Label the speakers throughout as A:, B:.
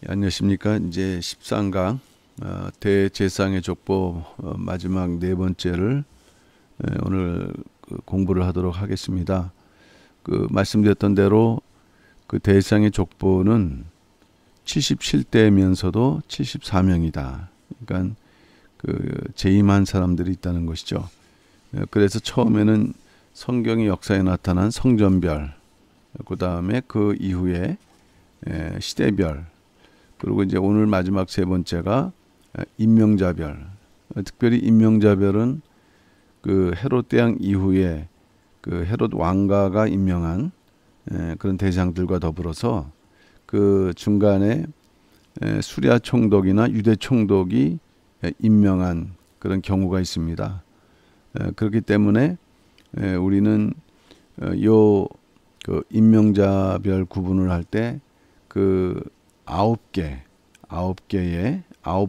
A: 안녕하십니까. 이제 13강 대제사장의 족보 마지막 네 번째를 오늘 공부를 하도록 하겠습니다. 말씀드렸던 대로 그 대제사장의 족보는 77대면서도 74명이다. 그러니까 재임한 사람들이 있다는 것이죠. 그래서 처음에는 성경의 역사에 나타난 성전별, 그 다음에 그 이후에 시대별, 그리고 이제 오늘 마지막 세 번째가 임명자별. 특별히 임명자별은 그 헤롯 대왕 이후에 그 헤롯 왕가가 임명한 그런 대장들과 더불어서 그 중간에 수리아 총독이나 유대 총독이 임명한 그런 경우가 있습니다. 그렇기 때문에 우리는 요 그 임명자별 구분을 할 때 그 아홉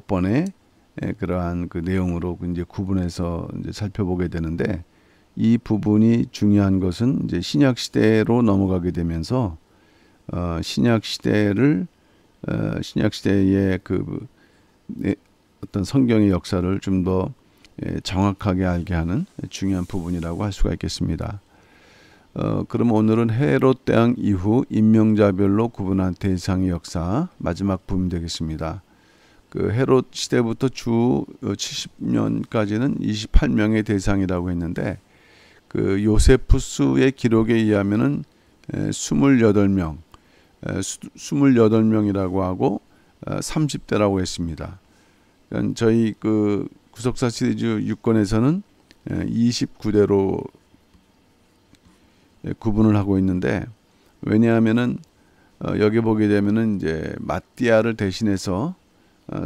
A: 번의 그러한 그 내용으로 이제 구분해서 이제 살펴보게 되는데, 이 부분이 중요한 것은 이제 신약 시대로 넘어가게 되면서 신약 시대의 어떤 성경의 역사를 좀 더 정확하게 알게 하는 중요한 부분이라고 할 수가 있겠습니다. 그럼 오늘은 헤롯 대왕 이후 임명자별로 구분한 대제사장의 역사 마지막 부분 되겠습니다. 그 헤롯 시대부터 주 70년까지는 28명의 대제사장이라고 했는데, 그 요세푸스의 기록에 의하면은 28명이라고 하고 30대라고 했습니다. 그러니까 저희 그 구속사 시리즈 6권에서는 29대로 구분을 하고 있는데, 왜냐하면은 여기 보게 되면은 이제 마띠아를 대신해서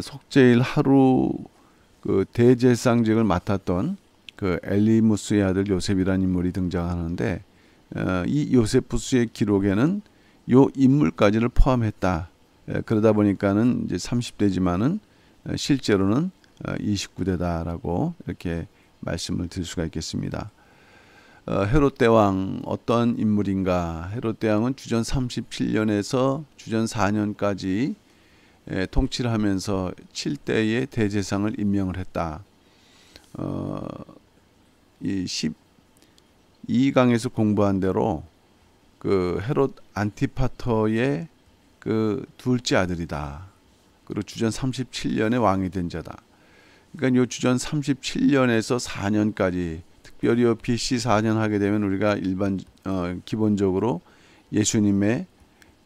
A: 속죄일 하루 그 대제사장직을 맡았던 그 엘리무스의 아들 요셉이라는 인물이 등장하는데, 이 요세푸스의 기록에는 요 인물까지를 포함했다. 그러다 보니까는 이제 30대지만은 실제로는 29대다라고 이렇게 말씀을 드릴 수가 있겠습니다. 헤롯 대왕 어떤 인물인가? 헤롯 대왕은 주전 37년에서 주전 4년까지 통치를 하면서 7대의 대제사장을 임명을 했다. 이 12강에서 공부한 대로 그 헤롯 안티파터의 그 둘째 아들이다. 그리고 주전 37년에 왕이 된 자다. 그러니까 요 주전 37년에서 4년까지, 특별히 BC 4년 하게 되면 우리가 기본적으로 예수님의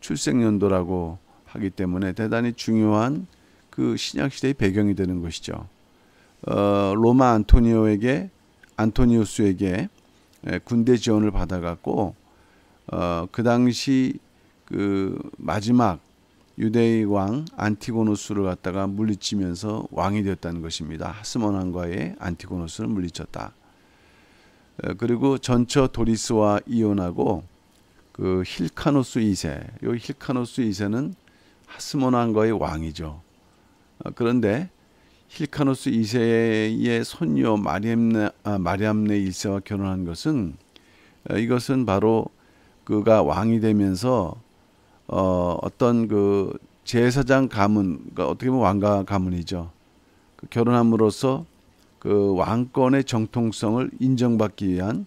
A: 출생연도라고 하기 때문에 대단히 중요한 그 신약 시대의 배경이 되는 것이죠. 로마 안토니우스에게 군대 지원을 받아갖고 그 당시 그 마지막 유대의 왕 안티고노스를 갖다가 물리치면서 왕이 되었다는 것입니다. 하스몬 왕과의 안티고노스를 물리쳤다. 그리고 전처 도리스와 이혼하고 그 힐카노스 2세, 요 힐카노스 2세는 하스몬 왕과의 왕이죠. 그런데 힐카노스 2세의 손녀 마리암네 1세와 결혼한 것은 이것은 바로 그가 왕이 되면서 어떤 그 제사장 가문, 그러니까 어떻게 보면 왕가 가문이죠. 결혼함으로써 그 왕권의 정통성을 인정받기 위한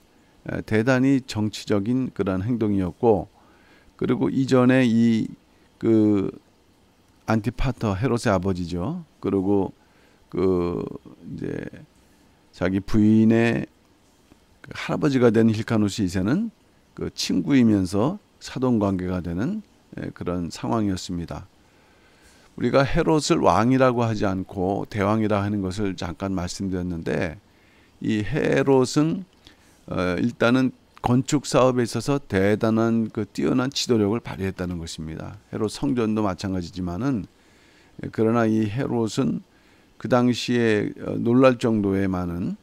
A: 대단히 정치적인 그런 행동이었고, 그리고 이전에 이 그 안티파터 헤롯의 아버지죠. 그리고 그 이제 자기 부인의 그 할아버지가 된 힐카노스 2세는 그 친구이면서 사돈 관계가 되는 그런 상황이었습니다. 우리가 헤롯을 왕이라고 하지 않고 대왕이라 하는 것을 잠깐 말씀드렸는데, 이 헤롯은 일단은 건축 사업에 있어서 대단한 그 뛰어난 지도력을 발휘했다는 것입니다. 헤롯 성전도 마찬가지지만은, 그러나 이 헤롯은 그 당시에 놀랄 정도의 많은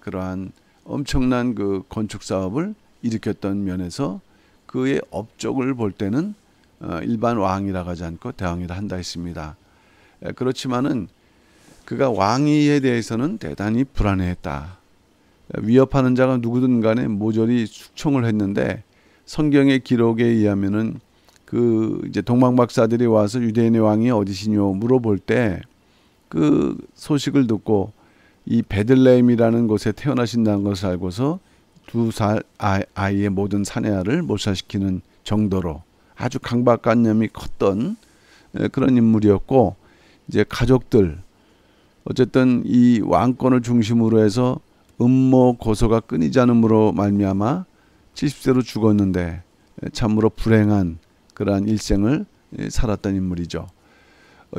A: 그러한 엄청난 그 건축 사업을 일으켰던 면에서 그의 업적을 볼 때는 일반 왕이라 하지 않고 대왕이라 한다 했습니다. 그렇지만은 그가 왕위에 대해서는 대단히 불안해했다. 위협하는 자가 누구든 간에 모조리 숙청을 했는데, 성경의 기록에 의하면은 그 이제 동방 박사들이 와서 유대인의 왕이 어디시뇨 물어볼 때 그 소식을 듣고 이 베들레헴이라는 곳에 태어나신다는 것을 알고서 2살 아이의 모든 사내아를 몰살시키는 정도로 아주 강박관념이 컸던 그런 인물이었고, 이제 가족들 어쨌든 이 왕권을 중심으로 해서 음모 고소가 끊이지 않음으로 말미암아 70세로 죽었는데 참으로 불행한 그러한 일생을 살았던 인물이죠.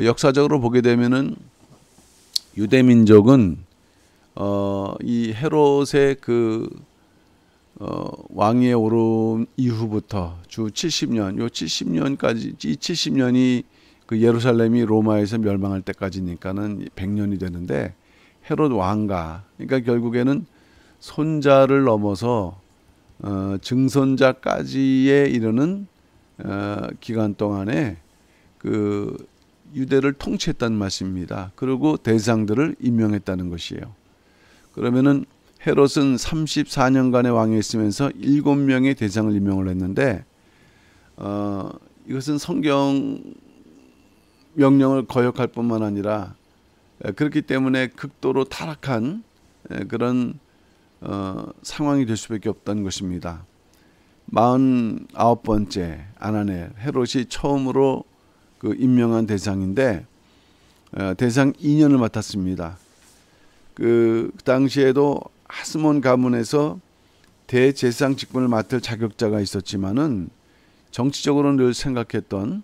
A: 역사적으로 보게 되면은 유대 민족은 이 헤롯의 그 왕위에 오른 이후부터 주 70년, 요 70년까지, 이 70년이 그 예루살렘이 로마에서 멸망할 때까지니까는 100년이 되는데, 헤롯 왕가, 그러니까 결국에는 손자를 넘어서 증손자까지에 이르는 기간 동안에 그 유대를 통치했다는 말씀입니다. 그리고 대상들을 임명했다는 것이에요. 그러면은 헤롯은 34년간의 왕에 있으면서 7명의 대상을 임명을 했는데, 이것은 성경 명령을 거역할 뿐만 아니라 그렇기 때문에 극도로 타락한 그런 상황이 될 수밖에 없다는 것입니다. 49번째 아나넬, 헤롯이 처음으로 그 임명한 대상인데 대상 2년을 맡았습니다. 그 당시에도 하스몬 가문에서 대제사장 직분을 맡을 자격자가 있었지만은 정치적으로는 늘 생각했던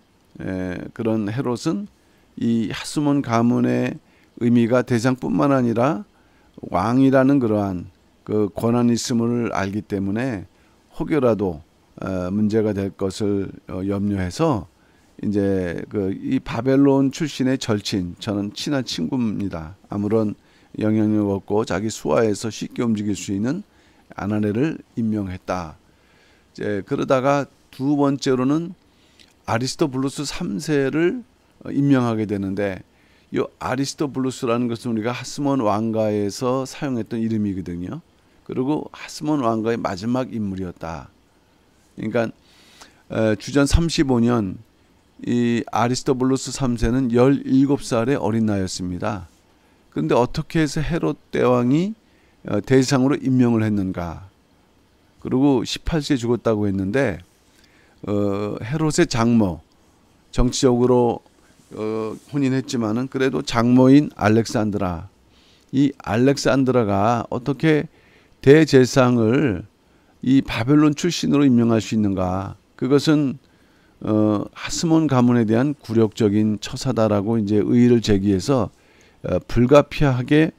A: 그런 헤롯은 이 하스몬 가문의 의미가 대상뿐만 아니라 왕이라는 그러한 그 권한이 있음을 알기 때문에 혹여라도 문제가 될 것을 염려해서 이제 그 이 바벨론 출신의 절친, 저는 친한 친구입니다. 아무런 영향력 없고 자기 수하에서 쉽게 움직일 수 있는 아나넬을 임명했다. 이제 그러다가 두 번째로는 아리스토블루스 3세를 임명하게 되는데, 이 아리스토블루스라는 것은 우리가 하스몬 왕가에서 사용했던 이름이거든요. 그리고 하스몬 왕가의 마지막 인물이었다. 그러니까 주전 35년 이 아리스토블루스 3세는 17살의 어린 나이였습니다. 그런데 어떻게 해서 헤롯 대왕이 대상으로 임명을 했는가? 그리고 18세에 죽었다고 했는데 헤롯의 장모, 정치적으로 혼인했지만은 그래도 장모인 알렉산드라, 이 알렉산드라가 어떻게 대제사장을 이 바벨론 출신으로 임명할 수 있는가? 그것은 하스몬 가문에 대한 굴욕적인 처사다라고 이제 의의를 제기해서 불가피하게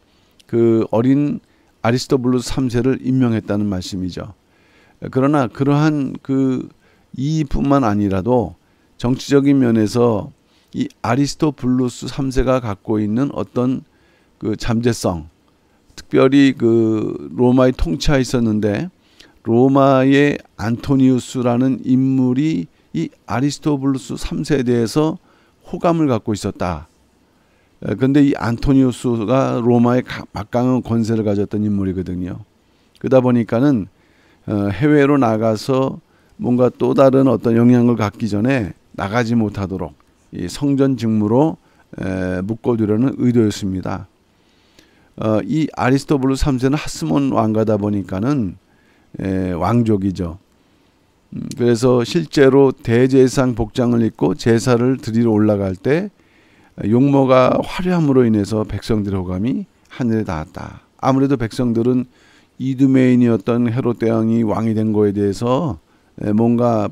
A: 그 어린 아리스토블루스 3세를 임명했다는 말씀이죠. 그러나 그러한 그 이뿐만 아니라도 정치적인 면에서 이 아리스토블루스 3세가 갖고 있는 어떤 그 잠재성, 특별히 그 로마의 통치하에 있었는데 로마의 안토니우스라는 인물이 이 아리스토블루스 3세에 대해서 호감을 갖고 있었다. 그런데 이 안토니우스가 로마의 막강한 권세를 가졌던 인물이거든요. 그러다 보니까는 해외로 나가서 뭔가 또 다른 어떤 영향을 갖기 전에 나가지 못하도록 이 성전 직무로 묶어두려는 의도였습니다. 이 아리스토블루스 3세는 하스몬 왕가다 보니까는 왕족이죠. 그래서 실제로 대제사장 복장을 입고 제사를 드리러 올라갈 때 용모가 화려함으로 인해서 백성들의 호감이 하늘에 닿았다. 아무래도 백성들은 이두메인이었던 헤롯 대왕이 왕이 된 거에 대해서 뭔가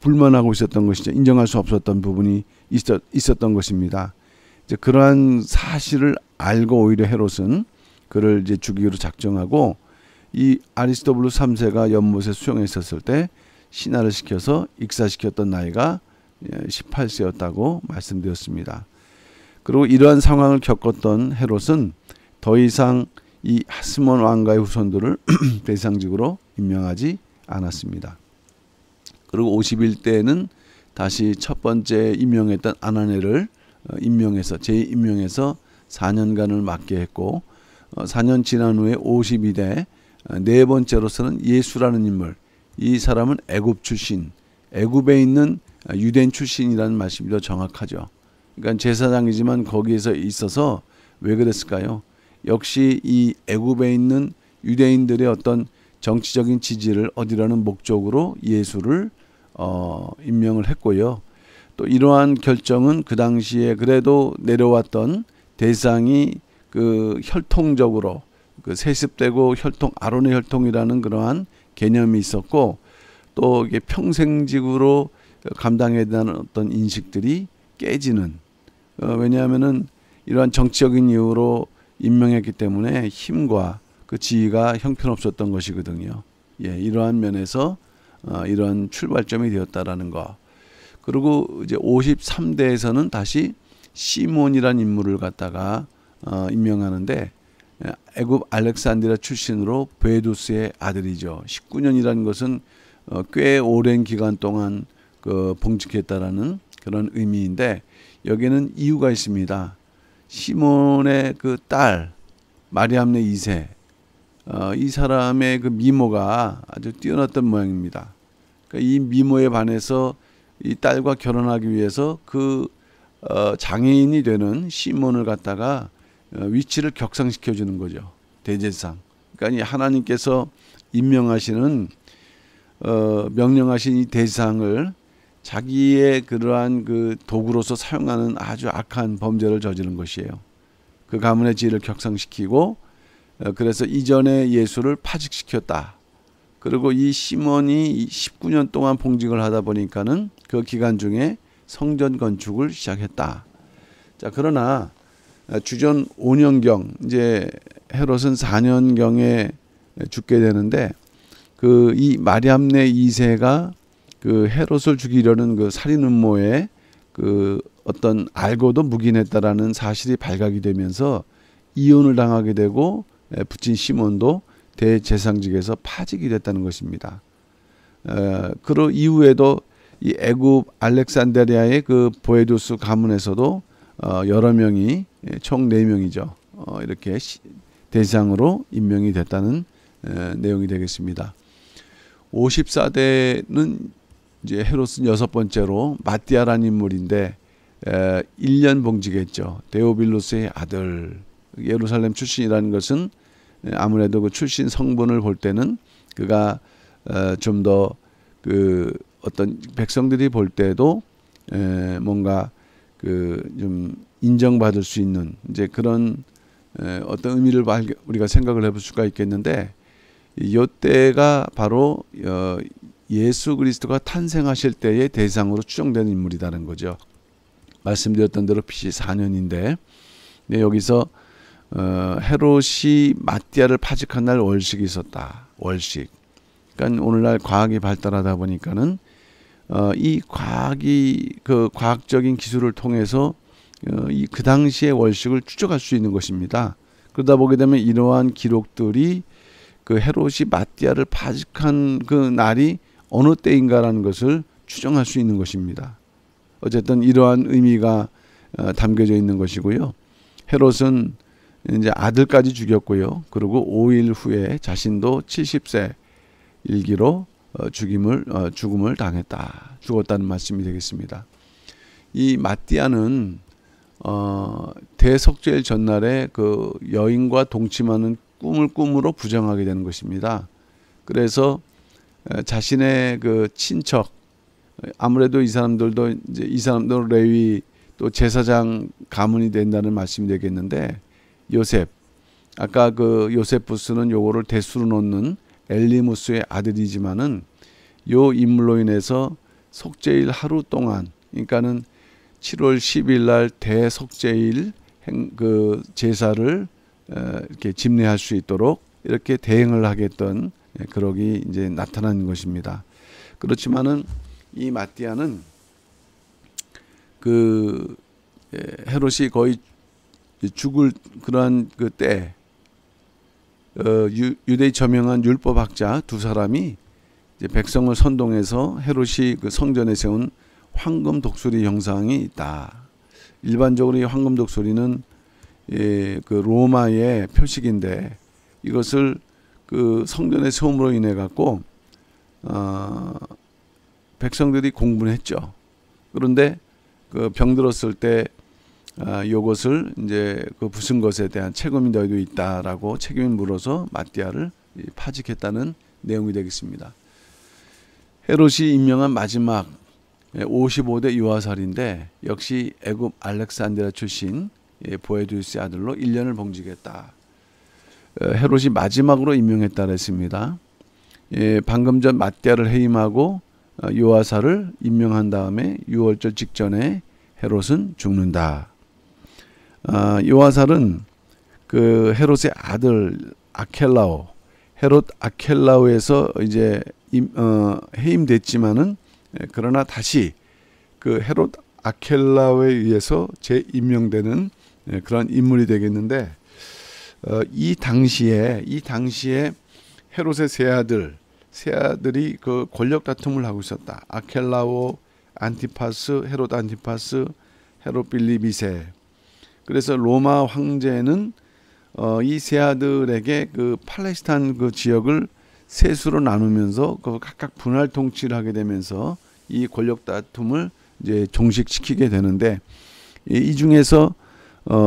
A: 불만하고 있었던 것이죠. 인정할 수 없었던 부분이 있었던 것입니다. 이제 그러한 사실을 알고 오히려 헤롯은 그를 이제 죽이기로 작정하고 이 아리스토블루스 3세가 연못에 수영해 있었을 때 신하를 시켜서 익사시켰던 나이가 18세였다고 말씀드렸습니다. 그리고 이러한 상황을 겪었던 헤롯은 더 이상 이 하스몬 왕가의 후손들을 대상직으로 임명하지 않았습니다. 그리고 51대에는 다시 첫 번째 임명했던 아나넬을 임명해서 재임명해서 4년간을 맡게 했고 4년 지난 후에 52대 네 번째로서는 예수라는 인물, 이 사람은 애굽 출신, 애굽에 있는 유대인 출신이라는 말씀이 더 정확하죠. 그러니까 제사장이지만 거기에서 있어서 왜 그랬을까요? 역시 이 애굽에 있는 유대인들의 어떤 정치적인 지지를 얻으려는 목적으로 예수를 임명을 했고요. 또 이러한 결정은 그 당시에 그래도 내려왔던 대상이 그 혈통적으로 그 세습되고 혈통 아론의 혈통이라는 그러한 개념이 있었고, 또 이게 평생직으로 감당해야 되는 어떤 인식들이 깨지는, 왜냐하면은 이러한 정치적인 이유로 임명했기 때문에 힘과 그 지위가 형편없었던 것이거든요. 예, 이러한 면에서 이러한 출발점이 되었다라는 거. 그리고 이제 53대에서는 다시 시몬이라는 인물을 갖다가 임명하는데, 애굽 알렉산드리아 출신으로 베두스의 아들이죠. 19년이라는 것은 꽤 오랜 기간 동안 그 봉직했다라는 그런 의미인데, 여기는 이유가 있습니다. 시몬의 그 딸 마리암네 2세, 이 사람의 그 미모가 아주 뛰어났던 모양입니다. 그러니까 이 미모에 반해서 이 딸과 결혼하기 위해서 그 장애인이 되는 시몬을 갖다가 위치를 격상시켜 주는 거죠. 대제사장. 그러니까 이 하나님께서 임명하시는 명령하신 이 대제사장을 자기의 그러한 그 도구로서 사용하는 아주 악한 범죄를 저지른 것이에요. 그 가문의 지위를 격상시키고, 그래서 이전에 예수를 파직시켰다. 그리고 이 시몬이 19년 동안 봉직을 하다 보니까는 그 기간 중에 성전 건축을 시작했다. 자, 그러나 주전 5년경, 이제 헤롯은 4년경에 죽게 되는데, 그 이 마리암네 2세가 그 헤롯을 죽이려는 그 살인 음모에 그 어떤 알고도 묵인했다라는 사실이 발각이 되면서 이혼을 당하게 되고, 부친 시몬도 대제사장직에서 파직이 됐다는 것입니다. 그 이후에도 이 애굽 알렉산드리아의 그 보에두스 가문에서도 여러 명이, 총 4명이죠. 이렇게 대제사장으로 임명이 됐다는 내용이 되겠습니다. 54대는 이제 헤롯은 6번째로 마띠아라는 인물인데 1년 봉직했죠. 데오빌루스의 아들. 예루살렘 출신이라는 것은 아무래도 그 출신 성분을 볼 때는 그가 좀 더 그 어떤 백성들이 볼 때도 뭔가 그 좀 인정받을 수 있는 이제 그런 어떤 의미를 우리가 생각을 해볼 수가 있겠는데, 이때가 바로 예수 그리스도가 탄생하실 때의 대상으로 추정되는 인물이라는 거죠. 말씀드렸던 대로 BC 4년인데 여기서 헤롯이 마띠아를 파직한 날 월식이 있었다. 월식. 그러니까 오늘날 과학이 발달하다 보니까는 이 그 과학적인 기술을 통해서 그 당시의 월식을 추적할 수 있는 것입니다. 그러다 보게 되면 이러한 기록들이 그 헤롯이 마띠아를 파직한 그 날이 어느 때인가라는 것을 추정할 수 있는 것입니다. 어쨌든 이러한 의미가 담겨져 있는 것이고요. 헤롯은 이제 아들까지 죽였고요. 그리고 5일 후에 자신도 70세 일기로 죽음을 당했다. 죽었다는 말씀이 되겠습니다. 이 마띠아는 대속죄일 전날에 그 여인과 동침하는 꿈을 꿈으로 부정하게 되는 것입니다. 그래서 자신의 그 친척, 아무래도 이 사람들도 레위 또 제사장 가문이 된다는 말씀이 되겠는데, 요셉, 아까 그 요세푸스는 요거를 대수로 놓는 엘리무스의 아들이지만은 요 인물로 인해서 속죄일 하루 동안, 그러니까는 7월 10일 날 대속죄일 그 제사를 이렇게 집례할 수 있도록 이렇게 대행을 하겠던 그러기 이제 나타난 것입니다. 그렇지만은 이 마띠아는 그 헤롯이 거의 죽을 그러한 그 때 유대의 저명한 율법학자 두 사람이 이제 백성을 선동해서 헤롯이 그 성전에 세운 황금 독수리 형상이 있다. 일반적으로 이 황금 독수리는 그 로마의 표식인데, 이것을 그 성전에 세움으로 인해 갖고 백성들이 공부는 했죠. 그런데 그 병들었을 때 요것을 이제 그 부순 것에 대한 책임이 너희도 있다라고 책임을 물어서 마띠아를 파직했다는 내용이 되겠습니다. 헤롯이 임명한 마지막 55대 요아살인데 역시 애굽 알렉산드리아 출신 보에두스의 아들로 1년을 봉직했다. 헤롯이 마지막으로 임명했다 그랬습니다. 방금 전 마띠아를 해임하고 요아살을 임명한 다음에 6월절 직전에 헤롯은 죽는다. 요아살은 그 헤롯의 아들 아켈라오, 헤롯 아켈라오에서 이제 해임됐지만은 그러나 다시 그 헤롯 아켈라오에 의해서 재임명되는 그런 인물이 되겠는데 이 당시에 헤롯의 세 아들이 그 권력 다툼을 하고 있었다. 아켈라오, 안티파스, 헤롯 안티파스, 헤롯 빌립2세. 그래서 로마 황제는 이 세 아들에게 그 팔레스타인 그 지역을 세수로 나누면서 그 각각 분할 통치를 하게 되면서 이 권력 다툼을 이제 종식시키게 되는데 이 중에서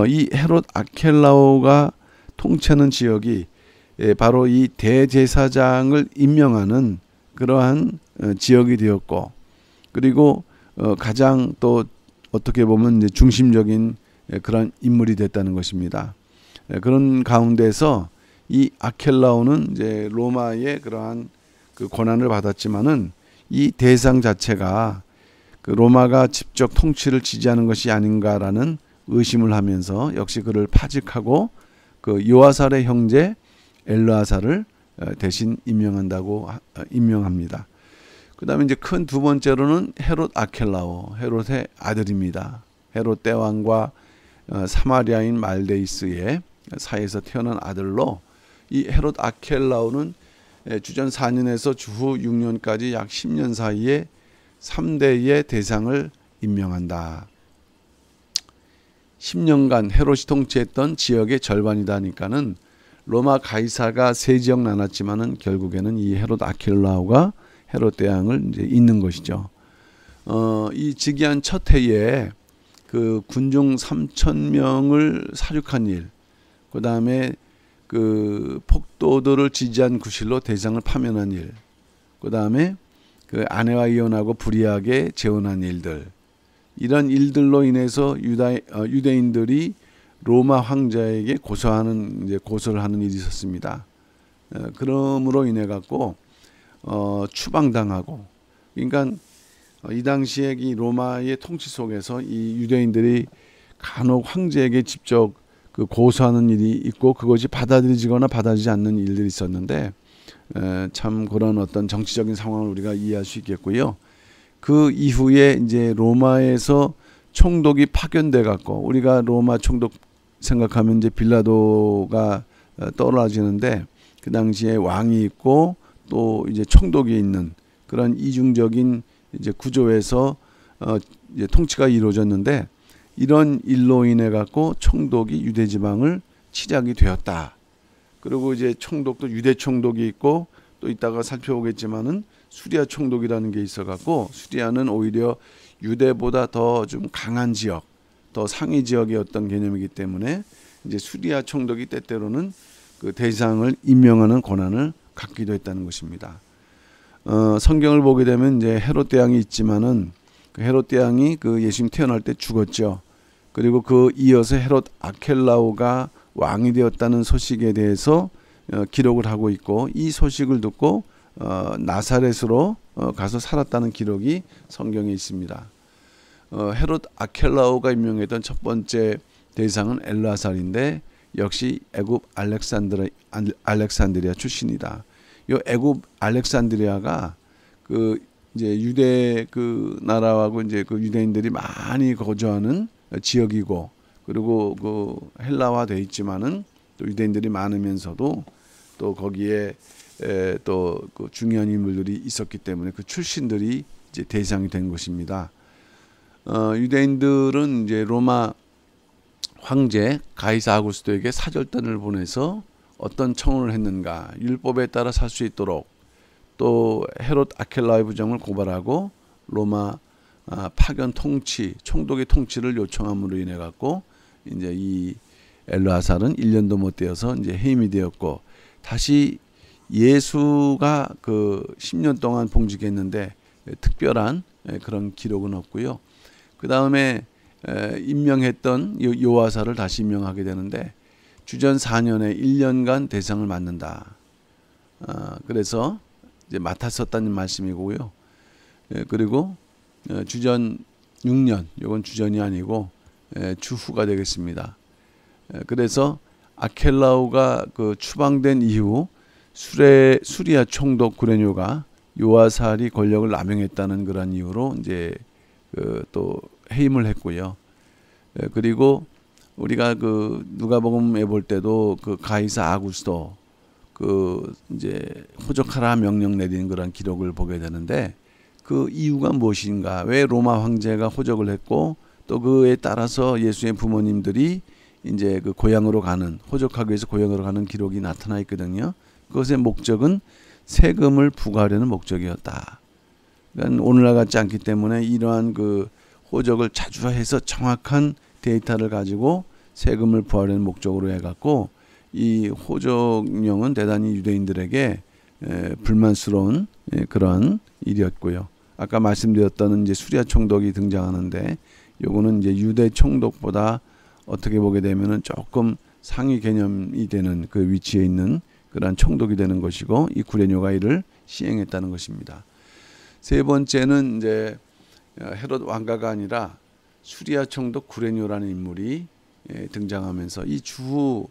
A: 이 헤롯 아켈라오가 통치하는 지역이 바로 이 대제사장을 임명하는 그러한 지역이 되었고, 그리고 가장 또 어떻게 보면 이제 중심적인 그런 인물이 됐다는 것입니다. 그런 가운데서 이 아켈라오는 이제 로마의 그러한 그 권한을 받았지만은 이 대상 자체가 그 로마가 직접 통치를 지지하는 것이 아닌가라는 의심을 하면서 역시 그를 파직하고 그 요아살의 형제 엘르아살을 대신 임명합니다. 그 다음에 이제 큰 두 번째로는 헤롯 아켈라오, 헤롯의 아들입니다. 헤롯 대왕과 사마리아인 말데이스의 사이에서 태어난 아들로 이 헤롯 아켈라오는 주전 4년에서 주후 6년까지 약 10년 사이에 3대의 대상을 임명한다. 10년간 헤롯이 통치했던 지역의 절반이다니까는 로마 가이사가 세 지역 나눴지만은 결국에는 이 헤롯 아켈라오가 헤롯 대왕을 이제 잇는 것이죠. 이 즉위한 첫 해에 그 군중 3,000명을 사륙한 일, 그 다음에 그 폭도들을 지지한 구실로 대상을 파면한 일, 그 다음에 그 아내와 이혼하고 불의하게 재혼한 일들, 이런 일들로 인해서 유대인들이 로마 황제에게 고소를 하는 일이 있었습니다. 그러므로 인해 갖고 추방당하고, 그러니까 이 당시에 이 로마의 통치 속에서 이 유대인들이 간혹 황제에게 직접 그 고소하는 일이 있고 그것이 받아들여지거나 받아들이지 않는 일들이 있었는데 참 그런 어떤 정치적인 상황을 우리가 이해할 수 있겠고요. 그 이후에 이제 로마에서 총독이 파견돼 갖고, 우리가 로마 총독 생각하면 이제 빌라도가 떠올라지는데 그 당시에 왕이 있고 또 이제 총독이 있는 그런 이중적인 이제 구조에서 이제 통치가 이루어졌는데, 이런 일로 인해 갖고 총독이 유대 지방을 치장이 되었다. 그리고 이제 총독도 유대 총독이 있고 또 이따가 살펴보겠지만은 수리아 총독이라는 게 있어 갖고, 수리아는 오히려 유대보다 더 좀 강한 지역, 더 상위 지역의 어떤 개념이기 때문에 이제 수리아 총독이 때때로는 그 대상을 임명하는 권한을 갖기도 했다는 것입니다. 성경을 보게 되면 이제 헤롯 대왕이 있지만은 그 헤롯 대왕이 그 예수님 태어날 때 죽었죠. 그리고 그 이어서 헤롯 아켈라오가 왕이 되었다는 소식에 대해서 기록을 하고 있고, 이 소식을 듣고 나사렛으로 가서 살았다는 기록이 성경에 있습니다. 헤롯 아켈라오가 임명했던 첫 번째 대상은 엘르아살인데 역시 애굽 알렉산드리아 출신이다. 이 애굽 알렉산드리아가 그 이제 유대 그 나라하고 이제 그 유대인들이 많이 거주하는 지역이고, 그리고 그 헬라화돼 있지만은 또 유대인들이 많으면서도 또 거기에 또 그 중요한 인물들이 있었기 때문에 그 출신들이 이제 대상이 된 것입니다. 유대인들은 이제 로마 황제 가이사 아구스토에게 사절단을 보내서 어떤 청원을 했는가, 율법에 따라 살 수 있도록, 또 헤롯 아켈라의 부정을 고발하고 로마 파견 통치, 총독의 통치를 요청함으로 인해 갖고 이제 이 엘르아살은 1년도 못 되어서 이제 해임이 되었고, 다시 예수가 그 10년 동안 봉직했는데 특별한 그런 기록은 없고요. 그 다음에 임명했던 요아사를 다시 임명하게 되는데 주전 4년에 1년간 대상을 맡는다. 그래서 이제 맡았었다는 말씀이고요. 그리고 주전 6년, 이건 주전이 아니고 주후가 되겠습니다. 그래서 아켈라오가 그 추방된 이후 수리아 총독 구레뇨가 요아살이 권력을 남용했다는 그런 이유로 이제 또 해임을 했고요. 그리고 우리가 그 누가복음에 볼 때도 그 가이사 아구스도 그 이제 호적하라 명령 내린 그런 기록을 보게 되는데, 그 이유가 무엇인가? 왜 로마 황제가 호적을 했고 또 그에 따라서 예수의 부모님들이 이제 그 고향으로 가는, 호적하기 위해서 고향으로 가는 기록이 나타나 있거든요. 그것의 목적은 세금을 부과하려는 목적이었다. 그러니까 오늘날 같지 않기 때문에 이러한 그 호적을 자주 해서 정확한 데이터를 가지고 세금을 부과하려는 목적으로 해갖고 이 호적령은 대단히 유대인들에게 불만스러운 그런 일이었고요. 아까 말씀드렸던 이제 수리아 총독이 등장하는데, 요거는 이제 유대 총독보다 어떻게 보게 되면은 조금 상위 개념이 되는 그 위치에 있는 그러한 총독이 되는 것이고, 이 구레뇨가 이를 시행했다는 것입니다. 세 번째는 이제 헤롯 왕가가 아니라 수리아 총독 구레뇨라는 인물이 등장하면서, 이 주후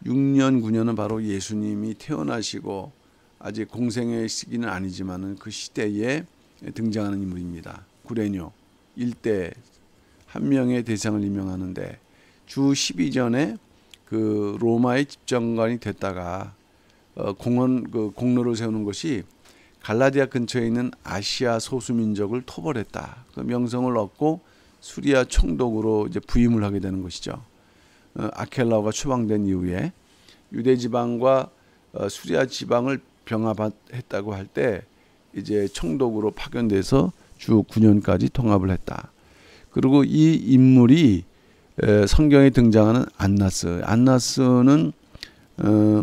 A: 6년 9년은 바로 예수님이 태어나시고 아직 공생의 시기는 아니지만은 그 시대에 등장하는 인물입니다. 구레뇨 일대 한 명의 대상을 임명하는데, 주 12전에 그 로마의 집정관이 됐다가 공로를 세우는 것이 갈라디아 근처에 있는 아시아 소수민족을 토벌했다. 그 명성을 얻고 수리아 총독으로 이제 부임을 하게 되는 것이죠. 아켈라오가 추방된 이후에 유대 지방과 수리아 지방을 병합했다고 할 때 이제 총독으로 파견돼서 주 9년까지 통합을 했다. 그리고 이 인물이 성경에 등장하는 안나스는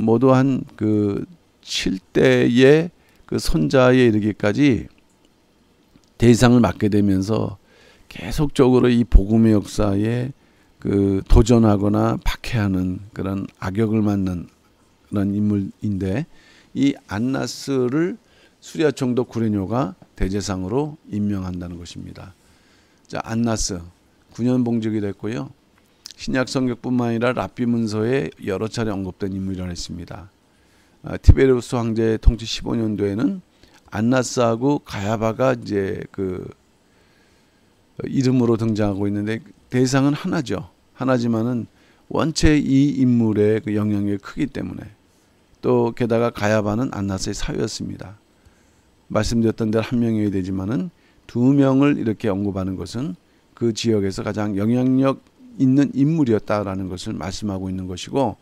A: 모두 한 그 7대의 그 손자에 이르기까지 대상을 맡게 되면서 계속적으로 이 복음의 역사에 그 도전하거나 박해하는 그런 악역을 맡는 그런 인물인데, 이 안나스를 수리아 총독 구레뇨가 대제상으로 임명한다는 것입니다. 자, 안나스 9년 봉직이 됐고요. 신약 성경뿐만 아니라 랍비 문서에 여러 차례 언급된 인물이라 했습니다. 티베리우스 황제 통치 15년도에는 안나스하고 가야바가 이제 그 이름으로 등장하고 있는데, 대상은 하나죠. 하나지만은 원체 이 인물의 그 영향력이 크기 때문에, 또 게다가 가야바는 안나스의 사위였습니다. 말씀드렸던 대로 한 명이어야 되지만은 두 명을 이렇게 언급하는 것은 그 지역에서 가장 영향력 있는 인물이었다라는 것을 말씀하고 있는 것이고,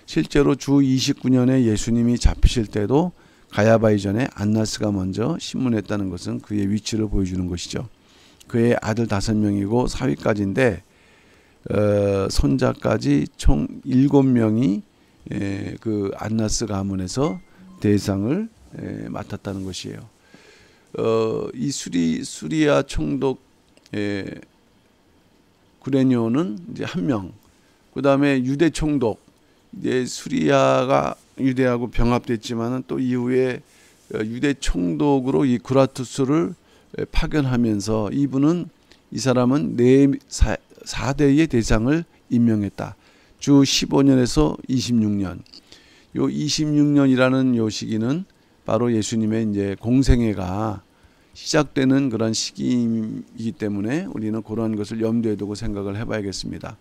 A: 실제로 주 29년에 예수님이 잡히실 때도 가야바 이전에 안나스가 먼저 신문했다는 것은 그의 위치를 보여주는 것이죠. 그의 아들 5명이고 사위까지인데 손자까지 총 7명이 그 안나스 가문에서 대상을 맡았다는 것이에요. 이 수리아 총독 구레뇨는 이제 한 명, 그 다음에 유대 총독, 이제 수리아가 유대하고 병합됐지만은 또 이후에 유대 총독으로 이 구라투스를 파견하면서 이 사람은 4대의 대상을 임명했다. 주 15년에서 26년. 요 26년이라는 요 시기는 바로 예수님의 이제 공생애가 시작되는 그런 시기이기 때문에 우리는 그런 것을 염두에 두고 생각을 해봐야겠습니다.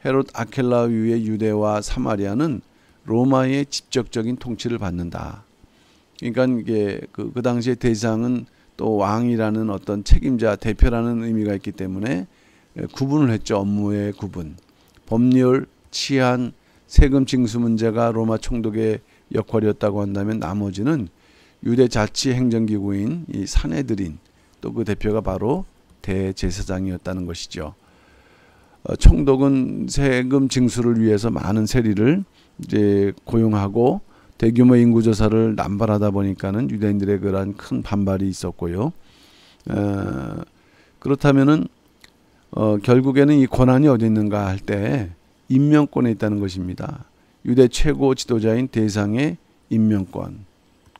A: 헤롯 아켈라 이후의 유대와 사마리아는 로마의 직접적인 통치를 받는다. 그러니까 이게 그 당시의 대상은 또 왕이라는 어떤 책임자, 대표라는 의미가 있기 때문에 구분을 했죠. 업무의 구분. 법률, 치안, 세금 징수 문제가 로마 총독의 역할이었다고 한다면, 나머지는 유대 자치 행정기구인 이 산헤드린, 또 그 대표가 바로 대제사장이었다는 것이죠. 총독은 세금 징수를 위해서 많은 세리를 이제 고용하고 대규모 인구 조사를 남발하다 보니까는 유대인들의 그런 큰 반발이 있었고요. 그렇다면은 결국에는 이 권한이 어디 있는가 할 때 임명권에 있다는 것입니다. 유대 최고 지도자인 대상의 임명권.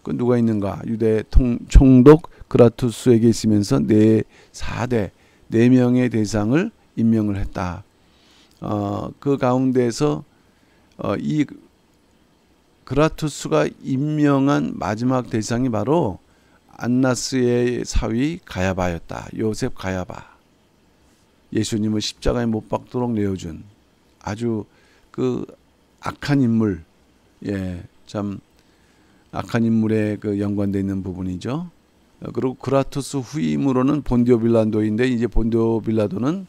A: 그 누가 있는가? 유대 총독 그라투스에게 있으면서 4대 4명의 대상을 임명을 했다. 그 가운데서 이 그라투스가 임명한 마지막 대상이 바로 안나스의 사위 가야바였다. 요셉 가야바. 예수님을 십자가에 못 박도록 내어준 아주 그 악한 인물, 참 악한 인물에 그 연관되어 있는 부분이죠. 그리고 그라투스 후임으로는 본디오 빌라도인데 이제 본디오 빌라도는